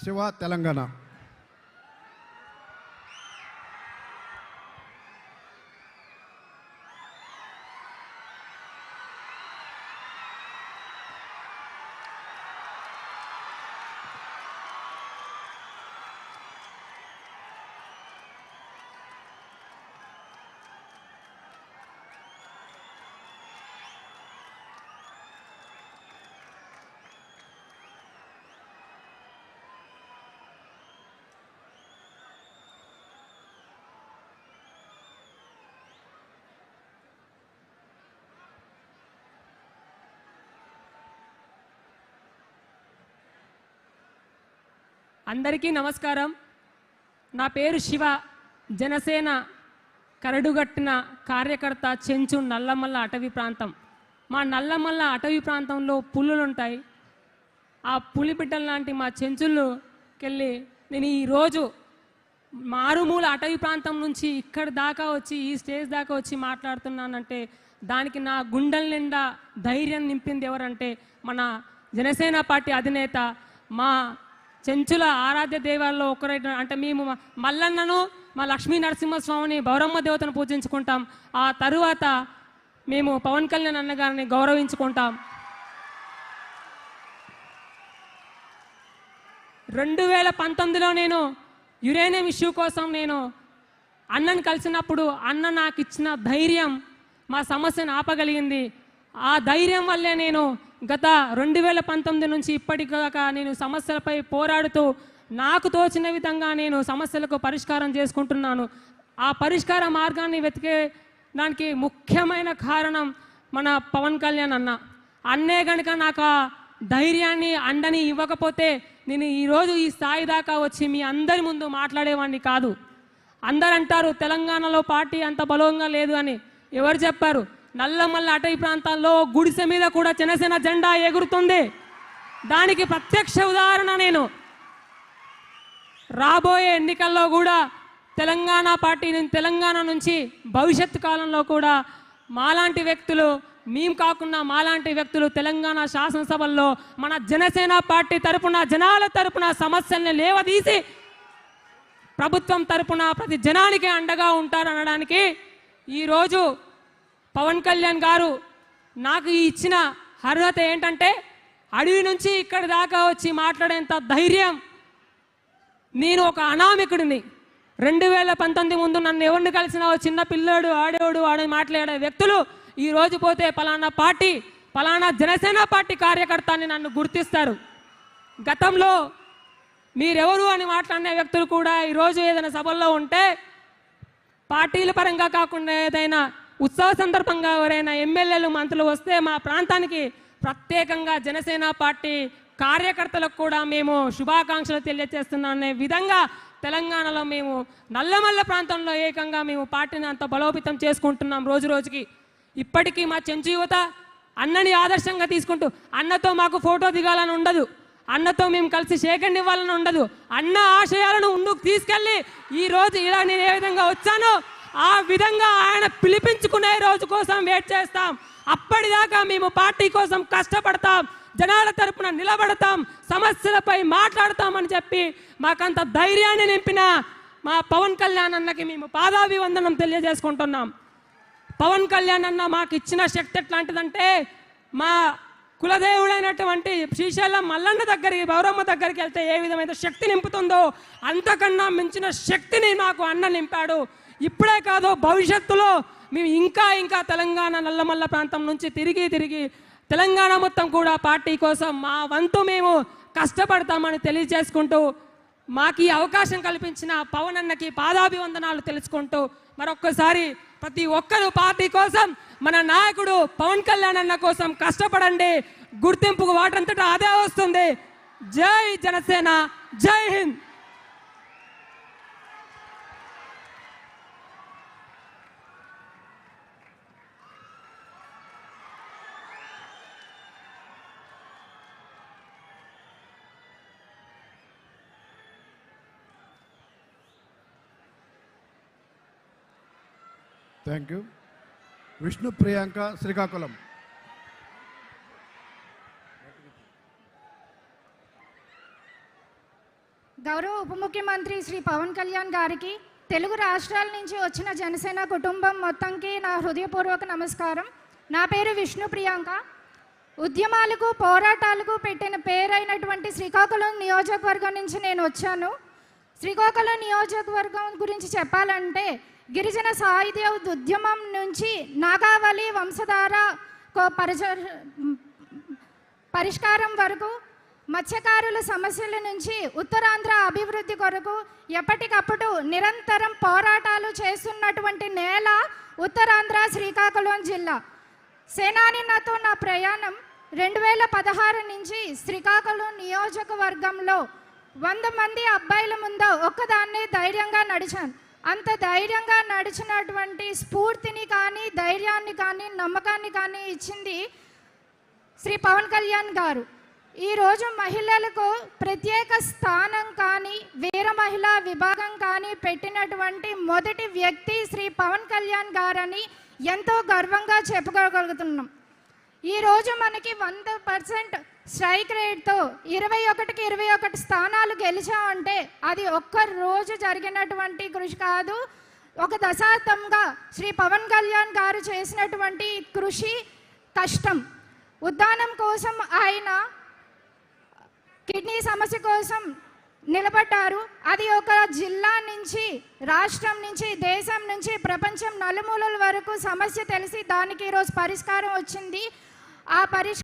శివ తెలంగాణ. అందరికీ నమస్కారం. నా పేరు శివ. జనసేన కరడుగట్టిన కార్యకర్త, చెంచు నల్లమల్ల అటవీ ప్రాంతం. మా నల్లమల్ల అటవీ ప్రాంతంలో పులులు ఉంటాయి. ఆ పులి బిడ్డల లాంటి మా చెంచుల్లోకెళ్ళి నేను ఈరోజు మారుమూల అటవీ ప్రాంతం నుంచి ఇక్కడి దాకా వచ్చి ఈ స్టేజ్ దాకా వచ్చి మాట్లాడుతున్నానంటే దానికి నా గుండెల నిండా ధైర్యం నింపింది ఎవరంటే మన జనసేన పార్టీ అధినేత, మా చెంచుల ఆరాధ్య దేవాల్లో ఒకరైన అంటే మేము మల్లన్నను, మా లక్ష్మీ నరసింహస్వామిని, బౌరమ్మ దేవతను పూజించుకుంటాం. ఆ తరువాత మేము పవన్ కళ్యాణ్ అన్నగారిని గౌరవించుకుంటాం. 2019లో నేను యురేనియం ఇష్యూ కోసం నేను అన్నను కలిసినప్పుడు అన్న నాకు ఇచ్చిన ధైర్యం మా సమస్యను ఆపగలిగింది. ఆ ధైర్యం వల్లే నేను గత 2019 నుంచి ఇప్పటిదాకా నేను సమస్యలపై పోరాడుతూ నాకు తోచిన విధంగా నేను సమస్యలకు పరిష్కారం చేసుకుంటున్నాను. ఆ పరిష్కార మార్గాన్ని వెతికే దానికి ముఖ్యమైన కారణం మన పవన్ కళ్యాణ్ అన్న. అన్నే కనుక నాకు ఆ ధైర్యాన్ని, అండని ఇవ్వకపోతే నేను ఈరోజు ఈ స్థాయి దాకా వచ్చి మీ అందరి ముందు మాట్లాడేవాడిని కాదు. అందరు అంటారు తెలంగాణలో పార్టీ అంత బలంగా లేదు అని. ఎవరు చెప్పారు? నల్లమల్ల అటవీ ప్రాంతాల్లో గుడిసె మీద కూడా జనసేన జెండా ఎగురుతుంది. దానికి ప్రత్యక్ష ఉదాహరణ నేను. రాబోయే ఎన్నికల్లో కూడా తెలంగాణ పార్టీ, తెలంగాణ నుంచి భవిష్యత్తు కాలంలో కూడా మాలాంటి వ్యక్తులు, మేము కాకుండా మాలాంటి వ్యక్తులు తెలంగాణ శాసనసభల్లో మన జనసేన పార్టీ తరపున, జనాల తరపున సమస్యల్ని లేవదీసి ప్రభుత్వం తరపున ప్రతి జనానికి అండగా ఉంటారనడానికి ఈరోజు పవన్ కళ్యాణ్ గారు నాకు ఇచ్చిన అర్హత ఏంటంటే అడవి నుంచి ఇక్కడి దాకా వచ్చి మాట్లాడేంత ధైర్యం. నేను ఒక అనామికుడిని. 2019 ముందు నన్ను ఎవరిని కలిసినా చిన్న పిల్లోడు, ఆడేవాడు ఆడే మాట్లాడే వ్యక్తులు ఈరోజు పోతే పలానా పార్టీ, పలానా జనసేన పార్టీ కార్యకర్త అని నన్ను గుర్తిస్తారు. గతంలో మీరెవరు అని మాట్లాడిన వ్యక్తులు కూడా ఈరోజు ఏదైనా సభల్లో ఉంటే పార్టీల పరంగా కాకుండా ఏదైనా ఉత్సవ సందర్భంగా ఎవరైనా ఎమ్మెల్యేలు, మంత్రులు వస్తే మా ప్రాంతానికి ప్రత్యేకంగా జనసేన పార్టీ కార్యకర్తలకు కూడా మేము శుభాకాంక్షలు తెలియజేస్తున్నాం అనే విధంగా తెలంగాణలో మేము నల్లమల్ల ప్రాంతంలో ఏకంగా మేము పార్టీని అంత బలోపేతం చేసుకుంటున్నాం రోజు రోజుకి. ఇప్పటికీ మా చెంచు యువత అన్నని ఆదర్శంగా తీసుకుంటూ అన్నతో మాకు ఫోటో దిగాలని ఉండదు, అన్నతో మేము కలిసి షేకండ్ ఇవ్వాలని ఉండదు. అన్న ఆశయాలను ముందుకు తీసుకెళ్ళి ఈరోజు ఇలా నేను ఏ విధంగా వచ్చానో ఆ విధంగా ఆయన పిలిపించుకునే రోజు కోసం వెయిట్ చేస్తాం. అప్పటిదాకా మేము పార్టీ కోసం కష్టపడతాం, జనాల తరపున నిలబడతాం, సమస్యలపై మాట్లాడతామని చెప్పి మాకంత ధైర్యాన్ని నింపిన మా పవన్ కళ్యాణ్ అన్నకి మేము పాదాభివందనం తెలియజేసుకుంటున్నాం. పవన్ కళ్యాణ్ అన్న మాకు ఇచ్చిన శక్తి ఎట్లాంటిదంటే, మా కులదేవుడైనటువంటి శ్రీశైలం మల్లన్న దగ్గరికి, బౌరమ్మ దగ్గరికి వెళ్తే ఏ విధమైన శక్తి నింపుతుందో అంతకన్నా మించిన శక్తిని మాకు అన్న నింపాడు. ఇప్పుడే కాదు, భవిష్యత్తులో మేము ఇంకా ఇంకా తెలంగాణ నల్లమల్ల ప్రాంతం నుంచి తిరిగి తెలంగాణ మొత్తం కూడా పార్టీ కోసం మా వంతు మేము కష్టపడతామని తెలియజేసుకుంటూ మాకు ఈ అవకాశం కల్పించిన పవన్ అన్నకి పాదాభివందనాలు తెలుసుకుంటూ మరొక్కసారి ప్రతి ఒక్కరూ పార్టీ కోసం, మన నాయకుడు పవన్ కళ్యాణ్ అన్న కోసం కష్టపడండి. గుర్తింపుకు వాటంతటా అదే వస్తుంది. జై జనసేన, జై హింద్. Thank you. విష్ణు ప్రియాంక, శ్రీకాకుళం. గౌరవ ఉప ముఖ్యమంత్రి శ్రీ పవన్ కళ్యాణ్ గారికి, తెలుగు రాష్ట్రాల నుంచి వచ్చిన జనసేన కుటుంబం మొత్తంకి నా హృదయపూర్వక నమస్కారం. నా పేరు విష్ణు ప్రియాంక. ఉద్యమాలకు పోరాటాలకు పెట్టిన పేరైనటువంటి శ్రీకాకుళం నియోజకవర్గం నుంచి నేను వచ్చాను. శ్రీకాకుళం నియోజకవర్గం గురించి చెప్పాలంటే గిరిజన సాయుధ ఉద్యమం నుంచి నాగావళి వంశధార పరిష్కారం వరకు, మత్స్యకారుల సమస్యల నుంచి ఉత్తరాంధ్ర అభివృద్ధి కొరకు ఎప్పటికప్పుడు నిరంతరం పోరాటాలు చేస్తున్నటువంటి నేల ఉత్తరాంధ్ర శ్రీకాకుళం జిల్లా. సేనాని నాతో నా ప్రయాణం 2016 నుంచి శ్రీకాకుళం నియోజకవర్గంలో 100 మంది అబ్బాయిల ముందు ఒక్కదాన్నే ధైర్యంగా నడిచాను. అంత ధైర్యంగా నడిచినటువంటి స్ఫూర్తిని కానీ, ధైర్యాన్ని కానీ, నమ్మకాన్ని కానీ ఇచ్చింది శ్రీ పవన్ కళ్యాణ్ గారు. ఈరోజు మహిళలకు ప్రత్యేక స్థానం కానీ, వీర మహిళా విభాగం కానీ పెట్టినటువంటి మొదటి వ్యక్తి శ్రీ పవన్ కళ్యాణ్ గారని ఎంతో గర్వంగా చెప్పుకోగలుగుతున్నాం. ఈరోజు మనకి 100% స్ట్రైక్ రేట్తో 21కి 21 స్థానాలు గెలిచామంటే అది ఒక్క రోజు జరిగినటువంటి కృషి కాదు. ఒక దశాబ్దంగా శ్రీ పవన్ కళ్యాణ్ గారు చేసినటువంటి కృషి, కష్టం. ఉద్దానం కోసం ఆయన కిడ్నీ సమస్య కోసం నిలబడ్డారు. అది ఒక జిల్లా నుంచి, రాష్ట్రం నుంచి, దేశం నుంచి, ప్రపంచం నలుమూలల వరకు సమస్య తెలిసి దానికి ఈరోజు పరిష్కారం వచ్చింది. ఆ